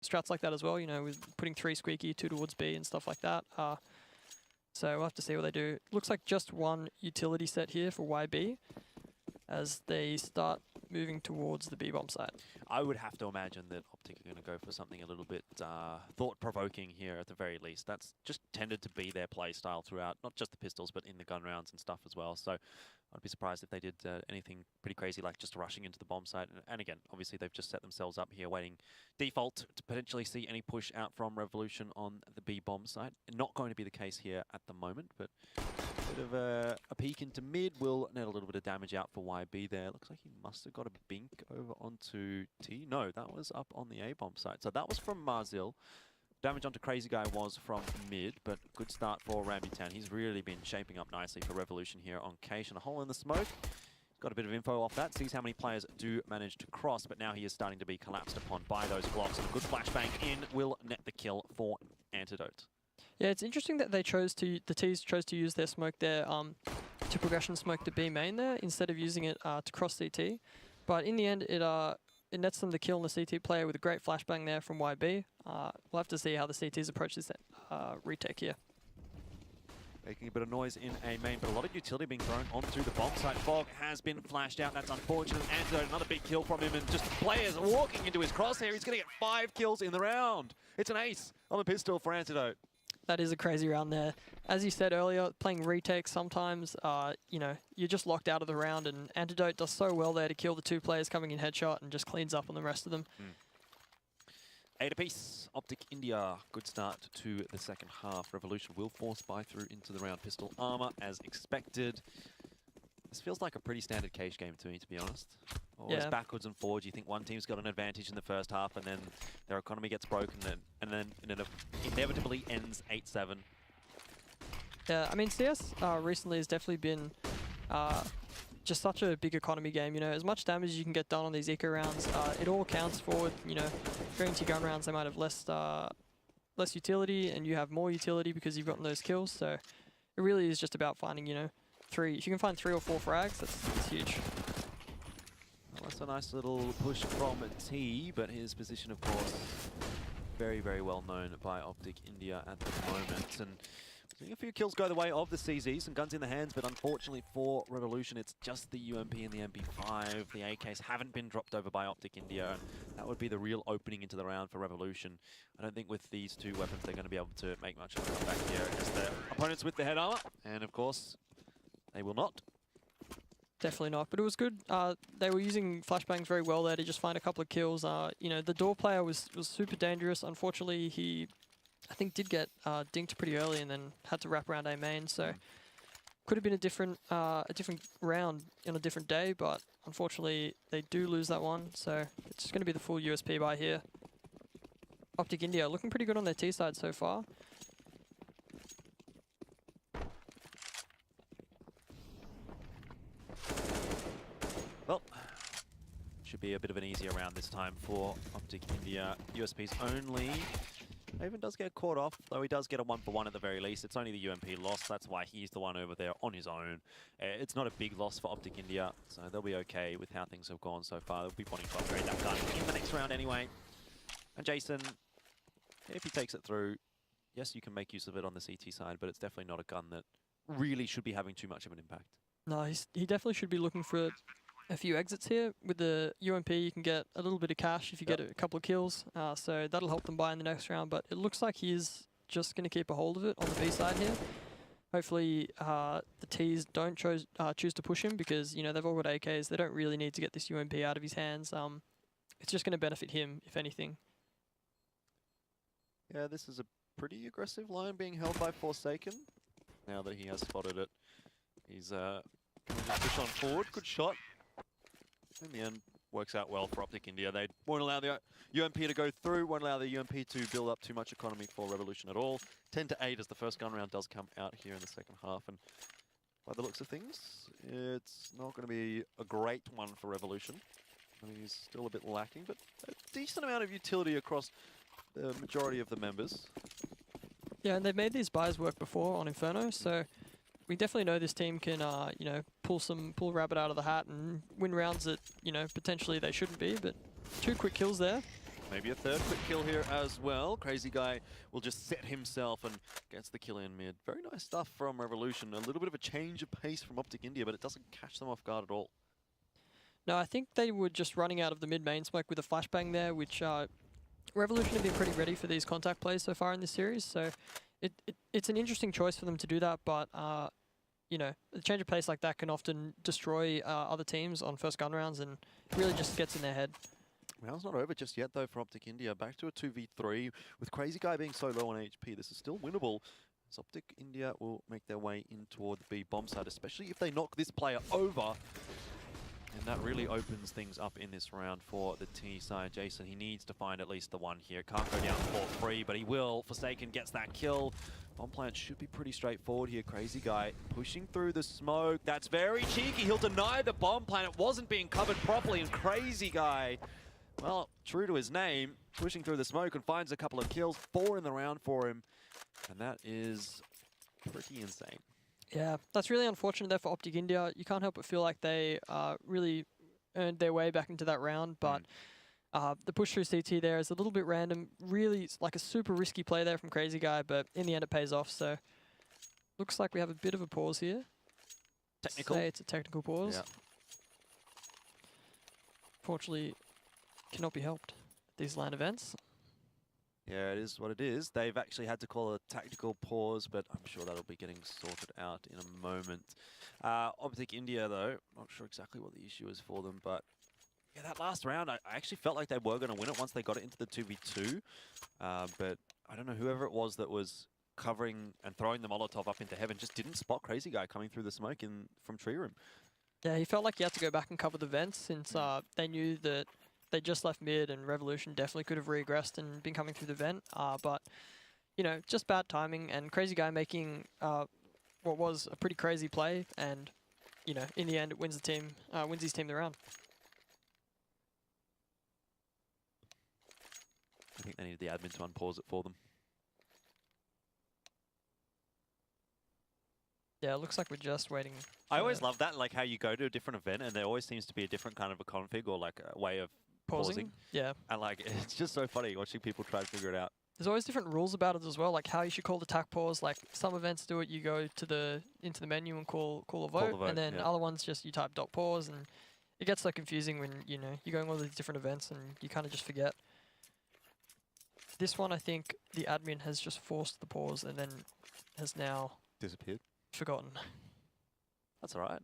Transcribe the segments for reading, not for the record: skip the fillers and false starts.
strats like that as well, you know, with putting 3 squeaky, 2 towards B and stuff like that. So we'll have to see what they do. Looks like just one utility set here for YB as they start moving towards the B-bomb side. I would have to imagine that OpTic are going to go for something a little bit thought-provoking here at the very least. That's just tended to be their play style throughout, not just the pistols, but in the gun rounds and stuff as well. So I'd be surprised if they did anything pretty crazy like just rushing into the bomb site. And again, obviously they've just set themselves up here waiting default to potentially see any push out from Revolution on the B-bomb site. Not going to be the case here at the moment, but bit of a peek into mid will net a little bit of damage out for YB there. Looks like he must have got a bink over onto T. No, that was up on the A-bomb site. So that was from Marzil. Damage onto Crazy Guy was from mid, but good start for Rambutan. He's really been shaping up nicely for Revolution here on Cache. And a hole in the smoke. Got a bit of info off that, sees how many players do manage to cross, but now he is starting to be collapsed upon by those blocks. And a good flashbang in will net the kill for Antidote. Yeah, it's interesting that they the T's chose to use their smoke there to progression smoke to B main there instead of using it to cross CT. But in the end, it nets them the kill on the CT player with a great flashbang there from YB. We'll have to see how the CTs approach this retake here. Making a bit of noise in A main, but a lot of utility being thrown onto the bomb site. Fog has been flashed out. That's unfortunate. Antidote, another big kill from him, and just players walking into his crosshair. He's going to get 5 kills in the round. It's an ace on the pistol for Antidote. That is a crazy round there. As you said earlier, playing retakes sometimes, you know, you're just locked out of the round, and Antidote does so well there to kill the 2 players coming in headshot and just cleans up on the rest of them. 8 apiece. OpTic India. Good start to the second half. Revolution will force buy through into the round. Pistol armor as expected. This feels like a pretty standard Cache game to me, to be honest. Always backwards and forwards. You think one team's got an advantage in the first half, and then their economy gets broken, and then it inevitably ends 8-7. Yeah, I mean, CS recently has definitely been just such a big economy game. You know, as much damage as you can get done on these eco rounds, it all counts forward. You know, going to gun rounds, they might have less utility, and you have more utility because you've gotten those kills. So it really is just about finding, you know, 3. If you can find 3 or 4 frags, that's huge. Well, that's a nice little push from T, but his position, of course, very, very well known by OpTic India at the moment. And seeing a few kills go the way of the CZ, some guns in the hands, but unfortunately for Revolution, it's just the UMP and the MP5. The AKs haven't been dropped over by OpTic India, and that would be the real opening into the round for Revolution. I don't think with these 2 weapons they're going to be able to make much of a comeback here against their opponents with the head armor, and of course, they will not. Definitely not, but it was good. They were using flashbangs very well there to just find a couple of kills. You know, the door player was super dangerous. Unfortunately, he, I think, did get dinked pretty early and then had to wrap around A main. So could have been a different round on a different day, but unfortunately they do lose that one. So it's going to be the full USP buy here. OpTic India looking pretty good on their T side so far. Well, should be a bit of an easier round this time for OpTic India. USP's only. Haven does get caught off, though he does get a 1-for-1 at the very least. It's only the UMP loss, that's why he's the one over there on his own. It's not a big loss for OpTic India, so they'll be okay with how things have gone so far. They'll be wanting to upgrade that gun in the next round anyway. And Jason, if he takes it through, yes, you can make use of it on the CT side, but it's definitely not a gun that really should be having too much of an impact. No, he definitely should be looking for a few exits here. With the UMP, you can get a little bit of cash if you get a couple of kills, so that'll help them buy in the next round, but it looks like he's just going to keep a hold of it on the B side here. Hopefully the T's don't choose to push him because, you know, they've all got AKs. They don't really need to get this UMP out of his hands. It's just going to benefit him, if anything. Yeah, this is a pretty aggressive line being held by Forsaken. Now that he has spotted it, he's going to push on forward. Good shot. In the end, works out well for OpTic India. They won't allow the UMP to go through, won't allow the UMP to build up too much economy for Revolution at all. 10-8 as the first gun round does come out here in the second half. And by the looks of things, it's not going to be a great one for Revolution. I mean, he's still a bit lacking, but a decent amount of utility across the majority of the members. Yeah, and they've made these buys work before on Inferno, so we definitely know this team can, you know, pull rabbit out of the hat and win rounds that, you know, potentially they shouldn't be. But 2 quick kills there. Maybe a third quick kill here as well. Crazy Guy will just set himself and gets the kill in mid. Very nice stuff from Revolution. A little bit of a change of pace from OpTic India, but it doesn't catch them off guard at all. No, I think they were just running out of the mid-main smoke with a flashbang there, which Revolution have been pretty ready for these contact plays so far in this series. So it's an interesting choice for them to do that, but you know, a change of pace like that can often destroy other teams on first gun rounds, and it really just gets in their head. Round's not over just yet, though, for OpTic India. Back to a 2v3. With Crazy Guy being so low on HP, this is still winnable. So OpTic India will make their way in toward the B bomb side, especially if they knock this player over. And that really opens things up in this round for the T side. Jason, he needs to find at least the one here. Can't go down for free, but he will. Forsaken gets that kill. Bomb plant should be pretty straightforward here. Crazy Guy pushing through the smoke. That's very cheeky. He'll deny the bomb plant. It wasn't being covered properly, and Crazy Guy, well, true to his name, pushing through the smoke and finds a couple of kills. 4 in the round for him, and that is pretty insane. Yeah, that's really unfortunate there for OpTic India. You can't help but feel like they really earned their way back into that round, but the push through CT there is a little bit random. Really, it's like a super risky play there from Crazy Guy, but in the end it pays off. So looks like we have a bit of a pause here. Technical. Say it's a technical pause. Yeah. Fortunately, cannot be helped at these LAN events. Yeah, it is what it is. They've actually had to call a tactical pause, but I'm sure that'll be getting sorted out in a moment. OpTic India, though, not sure exactly what the issue is for them, but yeah, that last round, I actually felt like they were going to win it once they got it into the 2v2. But I don't know, whoever it was that was covering and throwing the Molotov up into heaven just didn't spot Crazy Guy coming through the smoke from Tree Room. Yeah, he felt like he had to go back and cover the vents since they knew that they just left mid, and Revolution definitely could have regressed and been coming through the vent. But, you know, just bad timing, and Crazy Guy making what was a pretty crazy play, and, you know, in the end it wins the team, wins his team the round. I think they needed the admin to unpause it for them. Yeah, it looks like we're just waiting. I always love that, like how you go to a different event and there always seems to be a different kind of a config or like a way of pausing. Yeah. And like, it's just so funny watching people try to figure it out. There's always different rules about it as well, like how you should call the tac pause. Like some events do it, you go to into the menu and call a vote, and then other ones just you type .pause, and it gets so confusing when, you know, you're going all these different events and you kind of just forget. This one, I think the admin has just forced the pause and then has now disappeared. Forgotten. That's all right.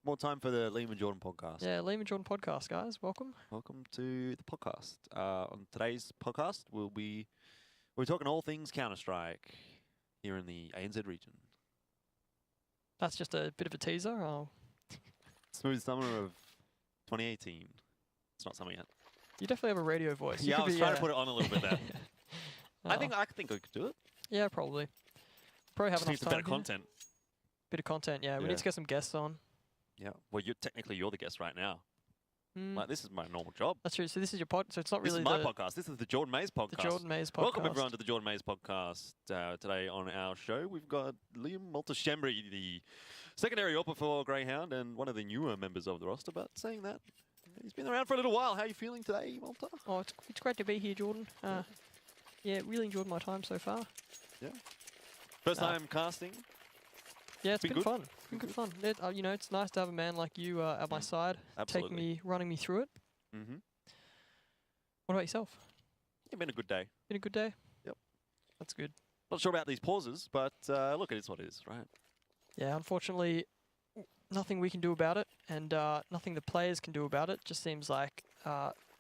More time for the Liam and Jordan podcast. Yeah, Liam and Jordan podcast, guys. Welcome. Welcome to the podcast. On today's podcast, we're talking all things Counter-Strike here in the ANZ region. That's just a bit of a teaser. Oh. Smooth summer of 2018. It's not summer yet. You definitely have a radio voice. Yeah, I was trying to put it on a little bit there. I think I could do it. Yeah, probably. Probably have enough time. Better content. Bit of content, yeah. We need to get some guests on. Yeah. Well, you're the guest right now. Like, this is my normal job. That's true. So this is your pod. So it's not really my podcast. This is the Jordan Mays podcast. The Jordan Mays podcast. Welcome everyone to the Jordan Mays podcast. Today on our show, we've got Liam Multishembri, the secondary opera for Greyhound and one of the newer members of the roster. But saying that, he's been around for a little while. How are you feeling today, Malta? Oh, it's great to be here, Jordan. Yeah, really enjoyed my time so far. Yeah. First time casting. Yeah, it's been fun. It's been good fun. You know, it's nice to have a man like you at my side, running me through it. Mm-hmm. What about yourself? It's been a good day. Been a good day? Yep. That's good. Not sure about these pauses, but look, it is what it is, right? Yeah, unfortunately, nothing we can do about it, and nothing the players can do about it. Just seems like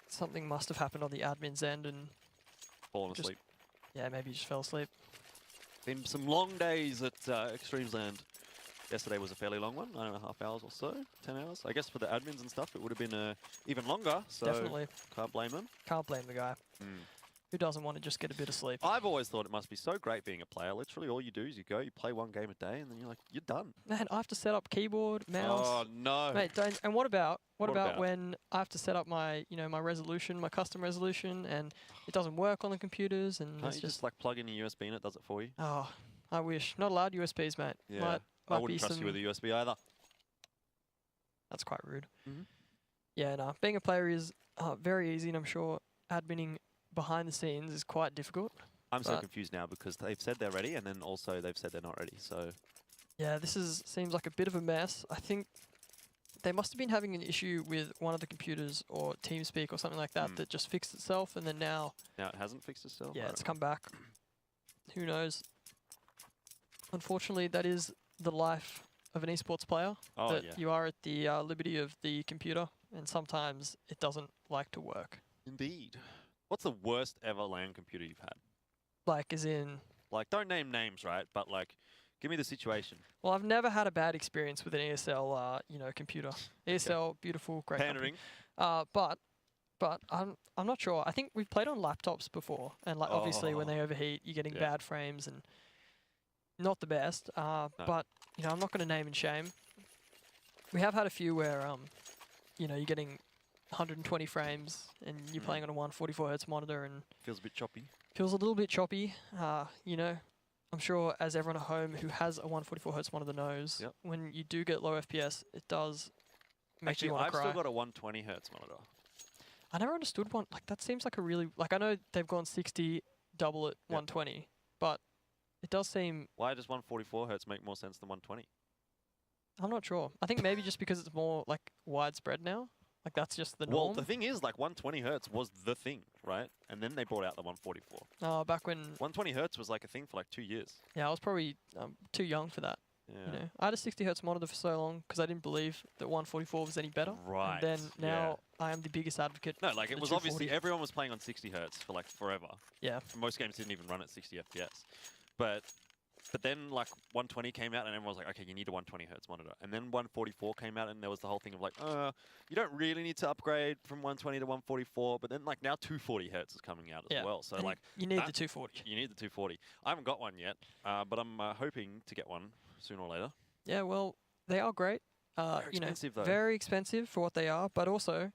something must have happened on the admin's end and... Fallen asleep. Yeah, maybe you just fell asleep. Been some long days at Extremes Land. Yesterday was a fairly long one, 9.5 hours or so, 10 hours. I guess for the admins and stuff, it would have been even longer. So definitely. Can't blame them. Can't blame the guy. Who doesn't want to just get a bit of sleep? I've always thought it must be so great being a player. Literally, all you do is you go, you play one game a day, and then you're like, you're done. Man, I have to set up keyboard, mouse. Oh no, mate! Don't. And what about when I have to set up my, my resolution, my custom resolution, and it doesn't work on the computers, and can't you just like plug in a USB and it does it for you? Oh, I wish. Not allowed USBs, mate. Yeah, I wouldn't trust you with a USB either. That's quite rude. Yeah, no. Being a player is very easy, and I'm sure adminning behind the scenes is quite difficult. I'm so confused now because they've said they're ready, and then also they've said they're not ready. So yeah, this seems like a bit of a mess. I think they must have been having an issue with one of the computers or TeamSpeak or something like that that just fixed itself, and then now it hasn't fixed itself. Yeah, it's come back. Who knows? Unfortunately, that is the life of an esports player. Oh, that yeah. you are at the liberty of the computer, and sometimes it doesn't like to work. Indeed. What's the worst ever LAN computer you've had? Like, as in... Like, don't name names, right? But, like, give me the situation. Well, I've never had a bad experience with an ESL, computer. ESL, beautiful, great Pandering. company. But I'm not sure. I think we've played on laptops before, and like obviously when they overheat, you're getting bad frames and not the best. No. But I'm not going to name and shame. We have had a few where you're getting 120 frames and you're playing on a 144 Hz monitor and feels a bit choppy. Feels a little bit choppy. I'm sure as everyone at home who has a 144 Hz monitor knows, when you do get low FPS, it does make you want to cry. I've still got a 120 Hz monitor. I never understood one. Like, that seems like a really... Like, I know they've gone 60, double at 120, but it does seem... Why does 144 Hz make more sense than 120? I'm not sure. I think maybe just because it's more, like, widespread now. Like, that's just the norm. Well, the thing is, like, 120 Hz was the thing, right? And then they brought out the 144. Oh, back when... 120 Hz was, like, a thing for, like, 2 years. Yeah, I was probably too young for that. Yeah. I had a 60 Hz monitor for so long because I didn't believe that 144 was any better. Right. And then now I am the biggest advocate. No, like it was obviously everyone was playing on 60 Hz for like forever. Yeah. Most games didn't even run at 60 FPS. But then like 120 came out and everyone was like, okay, you need a 120 Hz monitor. And then 144 came out and there was the whole thing of like, you don't really need to upgrade from 120 to 144. But then like now 240 Hz is coming out as well. So and like you need the 240. You need the 240. I haven't got one yet, but I'm hoping to get one sooner or later. Yeah, well, they are great. They're expensive though. Very expensive for what they are, but also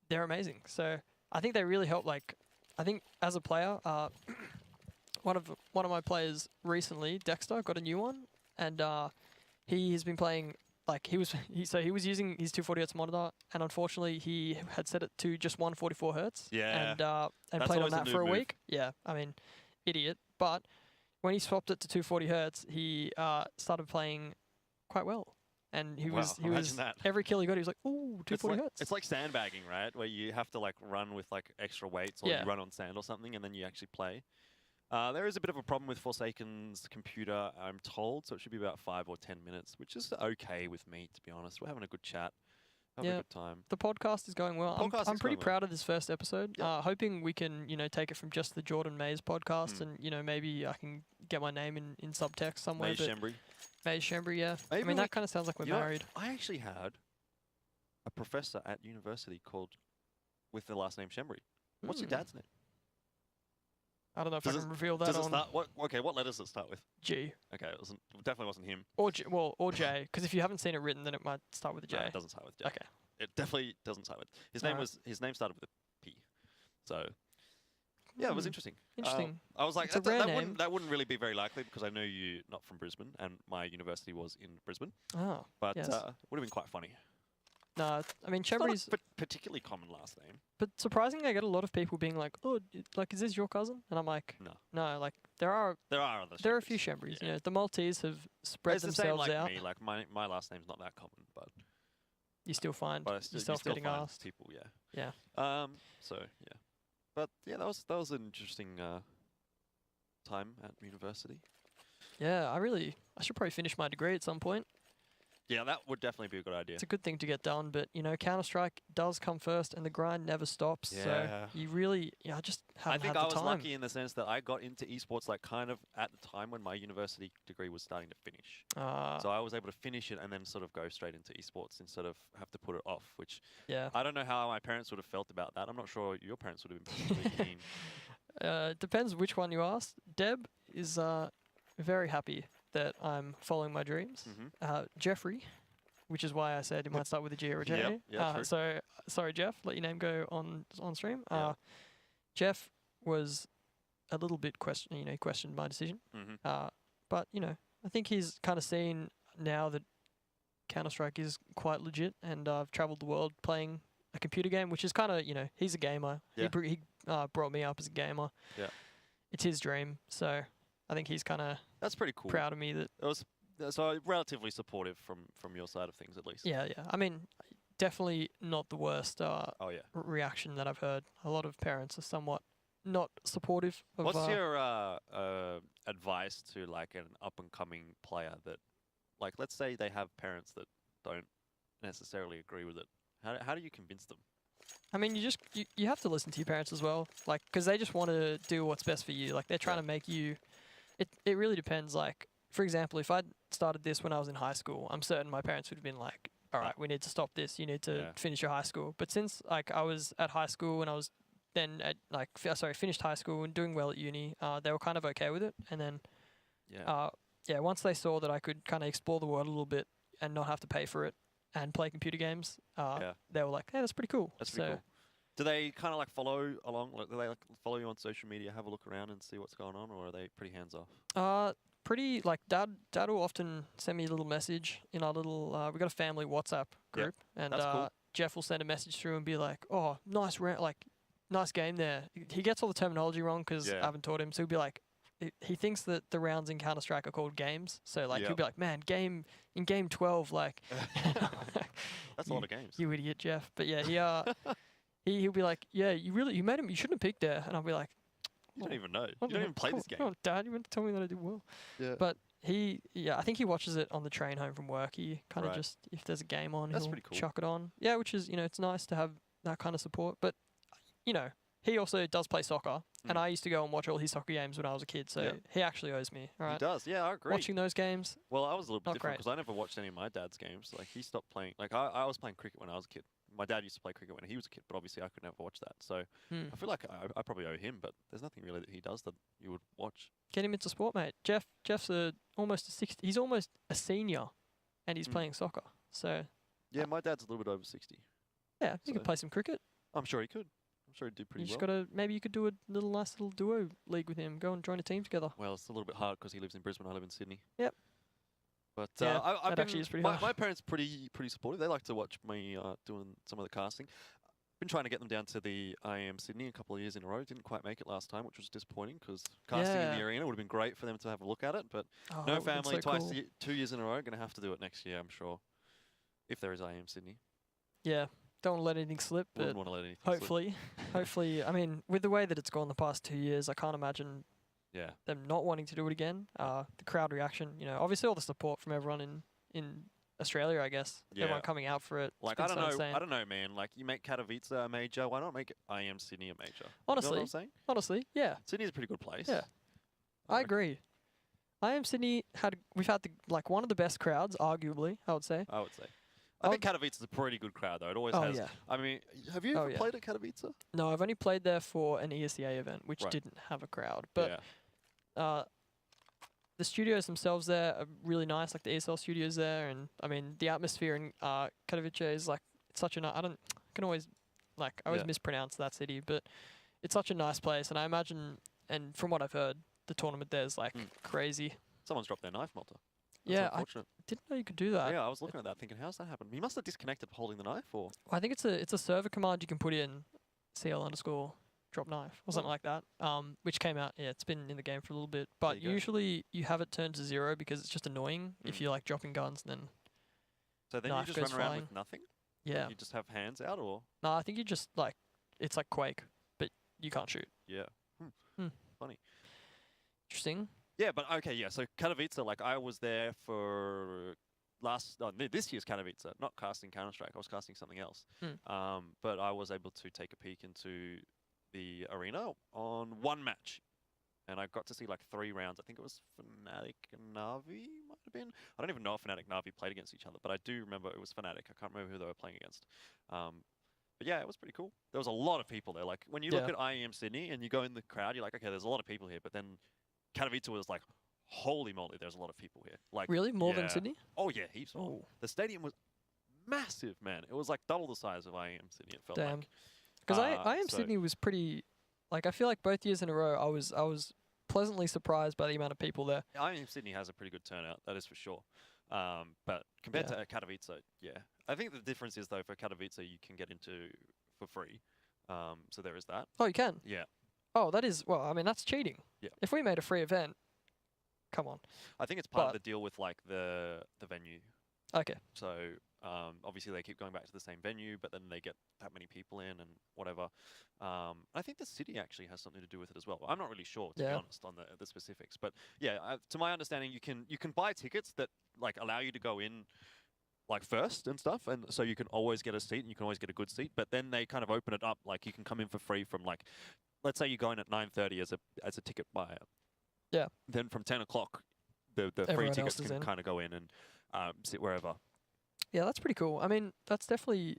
they're amazing. So I think they really help. Like, I think as a player, one of my players recently, Dexter, got a new one, and he has been playing. Like he was using his 240 Hz monitor, and unfortunately he had set it to just 144 Hz. Yeah. And played on that for a week. Yeah, I mean, idiot. But when he swapped it to 240 Hz, he started playing quite well. And he was every kill he got, he was like, ooh, 240 Hz. It's like sandbagging, right? Where you have to like run with like extra weights, or you run on sand or something, and then you actually play. There is a bit of a problem with Forsaken's computer, I'm told, so it should be about 5 or 10 minutes, which is okay with me, to be honest. We're having a good chat, having a good time. The podcast is going well. I'm pretty proud of this first episode. Hoping we can, take it from just the Jordan Mays podcast, and maybe I can get my name in subtext somewhere. Mays Shembry, yeah. Maybe I mean, that kind of sounds like we're married. I actually had a professor at university with the last name Shembry. What's your dad's name? I don't know if I can reveal that. Does it start? What letters does it start with? G. Okay, it definitely wasn't him. Or J, because if you haven't seen it written, then it might start with a J. No, it doesn't start with J. Okay. It definitely doesn't start with. His name started with a P. So yeah, it was interesting. Interesting. I was like, It's a rare name. that wouldn't really be very likely because I know you're not from Brisbane, and my university was in Brisbane. Oh. But yes. it would have been quite funny. No, I mean, Shembry's not a particularly common last name. But surprisingly, I get a lot of people being like, "Oh, like, is this your cousin?" And I'm like, "No, like, there are other. There are a few Shembrys. Yeah. The Maltese have spread themselves out. Me. Like my last name's not that common, but you still find yourself getting asked. People, yeah. So yeah, but yeah, that was an interesting time at university. Yeah, I should probably finish my degree at some point. Yeah, that would definitely be a good idea. It's a good thing to get done, but Counter-Strike does come first, and the grind never stops. Yeah. So you really, I just haven't had the time. I think I was lucky in the sense that I got into esports like kind of at the time when my university degree was starting to finish. So I was able to finish it and then sort of go straight into esports instead of have to put it off, which I don't know how my parents would have felt about that. I'm not sure your parents would have been particularly keen. Depends which one you ask. Deb is very happy that I'm following my dreams. Jeffrey, which is why I said it might start with a G or a J. True. So sorry, Jeff, let your name go on stream. Jeff was a little bit he questioned my decision. But I think he's kind of seen now that Counter-Strike is quite legit, and I've traveled the world playing a computer game, which is kind of he's a gamer. Yeah. He brought me up as a gamer. Yeah. It's his dream, so I think he's kind of That's pretty cool. proud of me that. It was so relatively supportive from your side of things, at least. Yeah, yeah. I mean, definitely not the worst Oh yeah. reaction that I've heard. A lot of parents are somewhat not supportive of. What's your advice to like an up and coming player that, like, let's say they have parents that don't necessarily agree with it? How do you convince them? I mean, you have to listen to your parents as well, like, because they just want to do what's best for you. Like, they're trying to make you. It really depends. Like, for example, if I'd started this when I was in high school, I'm certain my parents would have been like, "All right, we need to stop this. You need to finish your high school." But since like I was at high school and I was then at like finished high school and doing well at uni, they were kind of okay with it. And then once they saw that I could kind of explore the world a little bit and not have to pay for it and play computer games, they were like, "Hey, that's pretty cool." That's pretty cool. Do they kind of like follow along? Like, do they like follow you on social media, have a look around and see what's going on, or are they pretty hands off? Pretty like dad will often send me a little message in our little we got a family WhatsApp group, and cool. Jeff will send a message through and be like, "Oh, nice round, like nice game there." He gets all the terminology wrong because I haven't taught him, so he'll be like, he thinks that the rounds in Counter-Strike are called games, so like he'll be like, "Man, game 12, like." That's a lot of games. You idiot, Jeff. But yeah, he'll be like, "Yeah, you made him. You shouldn't have picked there," and I'll be like, You don't even know. You don't even play this game. Oh, Dad, you meant to tell me that I did well. Yeah. But I think he watches it on the train home from work. He kind of just, if there's a game on, he'll chuck it on. Yeah, which is, it's nice to have that kind of support. But, he also does play soccer, and I used to go and watch all his soccer games when I was a kid, so he actually owes me. Right? He does, yeah, I agree. Watching those games. Well, I was a little bit different because I never watched any of my dad's games. Like, he stopped playing. Like, I was playing cricket when I was a kid. My dad used to play cricket when he was a kid, but obviously I could never watch that. So I feel like I probably owe him, but there's nothing really that he does that you would watch. Get him into sport, mate. Jeff's almost a 60. He's almost a senior, and he's playing soccer. So yeah, my dad's a little bit over 60. Yeah, he could play some cricket. I'm sure he could. I'm sure he'd do pretty well. Maybe you could do a nice little duo league with him. Go and join a team together. Well, it's a little bit hard because he lives in Brisbane. I live in Sydney. Yep. But that actually is pretty hard. My parents pretty supportive. They like to watch me doing some of the casting. Been trying to get them down to the IM Sydney a couple of years in a row. Didn't quite make it last time, which was disappointing because casting in the arena would have been great for them to have a look at it. But no family, so twice, 2 years in a row. Going to have to do it next year, I'm sure, if there is IM Sydney. Yeah. Don't want to let anything slip. Wouldn't want to let anything slip. Hopefully, I mean, with the way that it's gone the past 2 years, I can't imagine them not wanting to do it again. The crowd reaction, obviously all the support from everyone in Australia, I guess. Yeah. Everyone coming out for it. Like, I don't know, man. Like, you make Katowice a major. Why not make IM Sydney a major? Honestly. You know what I'm saying? Honestly, yeah. Sydney's a pretty good place. Yeah. I agree. IM Sydney we've had one of the best crowds, arguably, I would say. I think Katowice is a pretty good crowd, though. It always has. Yeah. I mean, have you ever played at Katowice? No, I've only played there for an ESEA event, which didn't have a crowd. But the studios themselves there are really nice, like the ESL studios there. And, I mean, the atmosphere in Katowice is, like, it's such a I always mispronounce that city, but it's such a nice place. And I imagine, and from what I've heard, the tournament there is, like, crazy. Someone's dropped their knife, Malta. That's unfortunate. I didn't know you could do that. Yeah, I was looking at that thinking, how's that happened? He must have disconnected holding the knife, or? Well, I think it's a server command you can put in CL_drop knife or something like that, which came out, it's been in the game for a little bit. But usually you have it turned to 0 because it's just annoying if you're like dropping guns and then so then you just run around with nothing? Yeah. You just have hands out, or? No, I think you just it's like Quake, but you can't shoot. Yeah. Funny. Interesting. Yeah, but okay, yeah. So Katowice, like I was there for this year's Katowice, not casting Counter-Strike. I was casting something else. But I was able to take a peek into the arena on one match, and I got to see like 3 rounds. I think it was Fnatic and Na'Vi, might have been. I don't even know if Fnatic and Na'Vi played against each other, but I do remember it was Fnatic. I can't remember who they were playing against. But yeah, it was pretty cool. There was a lot of people there. Like when you look at IEM Sydney and you go in the crowd, you're like, okay, there's a lot of people here, but then Katowice was like, holy moly, there's a lot of people here. Like really? More than Sydney? Oh yeah, heaps more. The stadium was massive, man. It was like double the size of IEM Sydney, it felt like. Because IEM Sydney was pretty, like I feel like both years in a row I was pleasantly surprised by the amount of people there. IEM Sydney has a pretty good turnout, that is for sure. But compared to Katowice, yeah. I think the difference is though, for Katowice you can get into for free. So there is that. Oh, you can? Yeah. Oh, that is... Well, I mean, that's cheating. Yeah. If we made a free event, come on. I think it's part of the deal with like the venue. Okay. So obviously they keep going back to the same venue, but then they get that many people in and whatever. I think the city actually has something to do with it as well. I'm not really sure, to be honest, on the specifics. But yeah, to my understanding, you can buy tickets that like allow you to go in like first and stuff, and so you can always get a seat and you can always get a good seat. But then they kind of open it up, like you can come in for free from like, let's say you go in at 9:30 as a ticket buyer. Yeah. Then from 10 o'clock, the free tickets can kind of go in and sit wherever. Yeah, that's pretty cool. I mean, that's definitely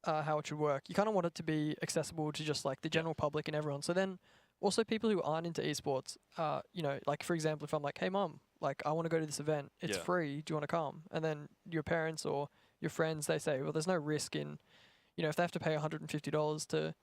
how it should work. You kind of want it to be accessible to just like the general public and everyone. So then also people who aren't into esports, you know, like for example, if I'm like, hey mom, like I want to go to this event, it's free, do you want to come? And then your parents or your friends, they say, well, there's no risk in, you know, if they have to pay $150 to,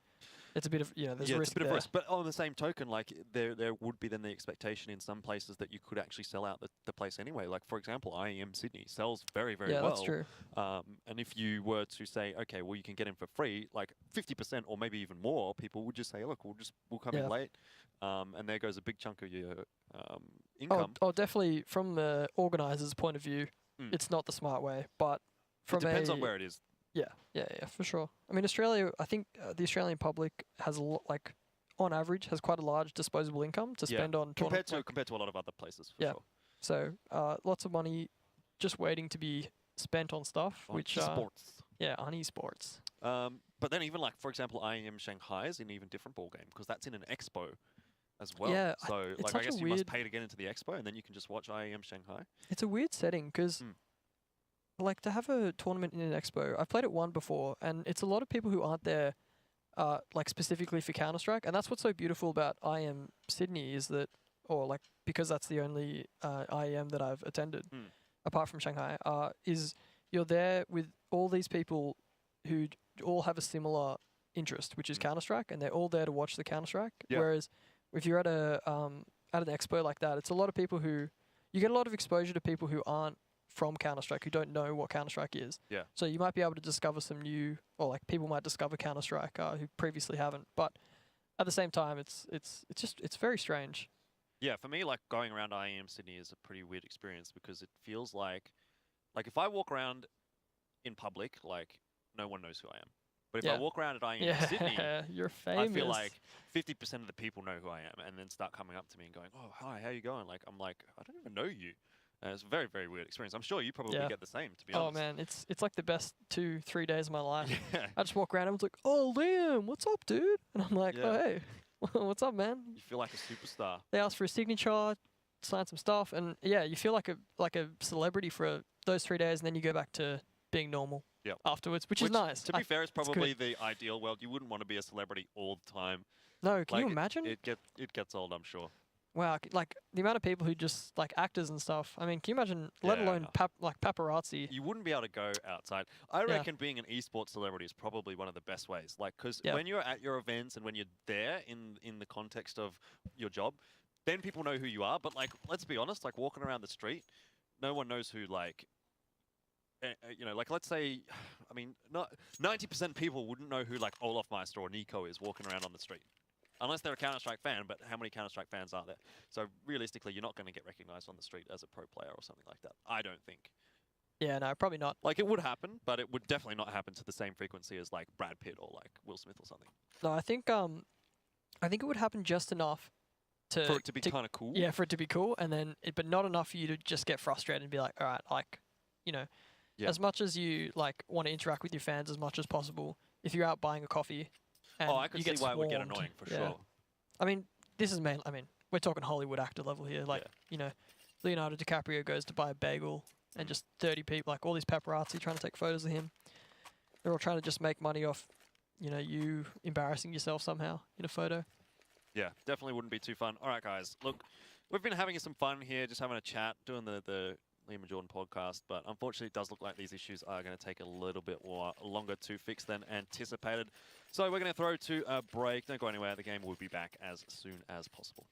it's a bit of, you know, there's a risk. It's a bit of risk. But on the same token, like there would be then the expectation in some places that you could actually sell out the place anyway. Like for example, IEM Sydney sells very, very well. Yeah, that's true. And if you were to say, okay, well you can get in for free, like 50% or maybe even more, people would just say, look, we'll come in late. And there goes a big chunk of your income. Oh, definitely from the organizer's point of view, it's not the smart way, but from it depends on where it is. Yeah, for sure. I mean, Australia, I think the Australian public has a lot, like, on average, has quite a large disposable income to spend on compared to a lot of other places. For sure. So lots of money just waiting to be spent on stuff, which sports. Yeah, on esports. But then even like for example, IEM Shanghai is an even different ballgame because that's in an expo as well. Yeah, so like I guess you must pay to get into the expo, and then you can just watch IEM Shanghai. It's a weird setting because. Like, to have a tournament in an expo, I've played it one before, and it's a lot of people who aren't there, like, specifically for Counter-Strike, and that's what's so beautiful about IEM Sydney is that, or, like, because that's the only IEM that I've attended, apart from Shanghai, is you're there with all these people who all have a similar interest, which is Counter-Strike, and they're all there to watch the Counter-Strike, whereas if you're at an expo like that, it's a lot of people who, you get a lot of exposure to people who aren't from Counter-Strike who don't know what Counter-Strike is. Yeah. So you might be able to discover some new, or like people might discover Counter-Strike who previously haven't. But at the same time, it's very strange. Yeah, for me, like going around IEM Sydney is a pretty weird experience because it feels like if I walk around in public, like no one knows who I am. But if I walk around at IEM Sydney, you're famous. I feel like 50% of the people know who I am, and then start coming up to me and going, "Oh, hi, how you going?" Like I'm like, I don't even know you. It's a very, very weird experience. I'm sure you probably get the same, to be honest. Oh, man. It's like the best 2-3 days of my life. I just walk around and I'm like, oh, Liam, what's up, dude? And I'm like, oh, hey, what's up, man? You feel like a superstar. They ask for a signature, sign some stuff, and yeah, you feel like a celebrity for those 3 days, and then you go back to being normal afterwards, which is nice. To be fair, it's probably the ideal world. You wouldn't want to be a celebrity all the time. No, can you imagine? It gets old, I'm sure. Wow, like the amount of people who just like actors and stuff. I mean, can you imagine? Let alone paparazzi. You wouldn't be able to go outside. I reckon being an esports celebrity is probably one of the best ways. Like, because when you're at your events and when you're there in the context of your job, then people know who you are. But like, let's be honest, like walking around the street, no one knows who like. You know, like let's say, I mean, not 90% people wouldn't know who like Olaf Meister or Nico is walking around on the street. Unless they're a Counter-Strike fan, but how many Counter-Strike fans are there? So realistically, you're not going to get recognized on the street as a pro player or something like that. I don't think. Yeah, no, probably not. Like, it would happen, but it would definitely not happen to the same frequency as, like, Brad Pitt or, like, Will Smith or something. No, I think it would happen just enough for it to be kind of cool? Yeah, for it to be cool, and then but not enough for you to just get frustrated and be like, all right, like, you know, as much as you, like, want to interact with your fans as much as possible, if you're out buying a coffee... And I could see why it would get annoying, for sure. I mean, this is we're talking Hollywood actor level here. Like, you know, Leonardo DiCaprio goes to buy a bagel and just 30 people, like all these paparazzi trying to take photos of him. They're all trying to just make money off, you know, you embarrassing yourself somehow in a photo. Yeah, definitely wouldn't be too fun. All right, guys, look, we've been having some fun here, just having a chat, doing the Liam and Jordan podcast, but unfortunately it does look like these issues are going to take a little bit longer to fix than anticipated. So we're going to throw to a break. Don't go anywhere. The game will be back as soon as possible.